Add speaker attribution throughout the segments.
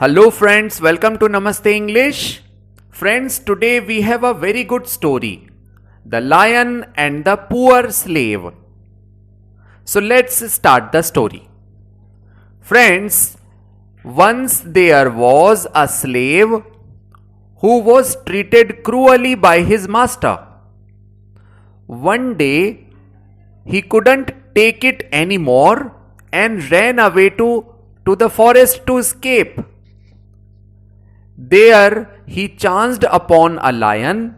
Speaker 1: Hello friends, welcome to Namaste English. Friends, today we have a very good story. The Lion and the Poor Slave. So let's start the story. Friends, once there was a slave who was treated cruelly by his master. One day, he couldn't take it anymore and ran away to the forest to escape. There he chanced upon a lion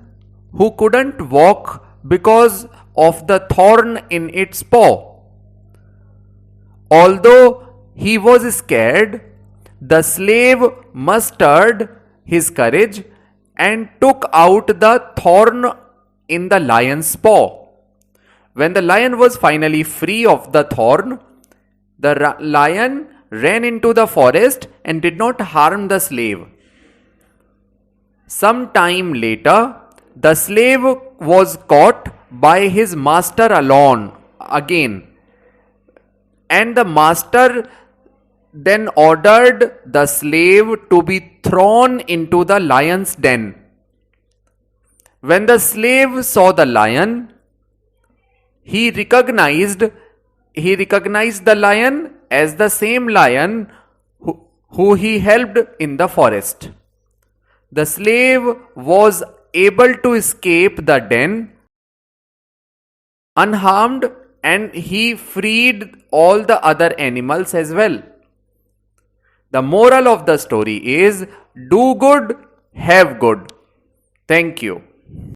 Speaker 1: who couldn't walk because of the thorn in its paw. Although he was scared, the slave mustered his courage and took out the thorn in the lion's paw. When the lion was finally free of the thorn, the lion ran into the forest and did not harm the slave. Some time later, the slave was caught by his master again, and the master then ordered the slave to be thrown into the lion's den. When the slave saw the lion, he recognized the lion as the same lion who he helped in the forest. The slave was able to escape the den unharmed, and he freed all the other animals as well. The moral of the story is do good, have good. Thank you.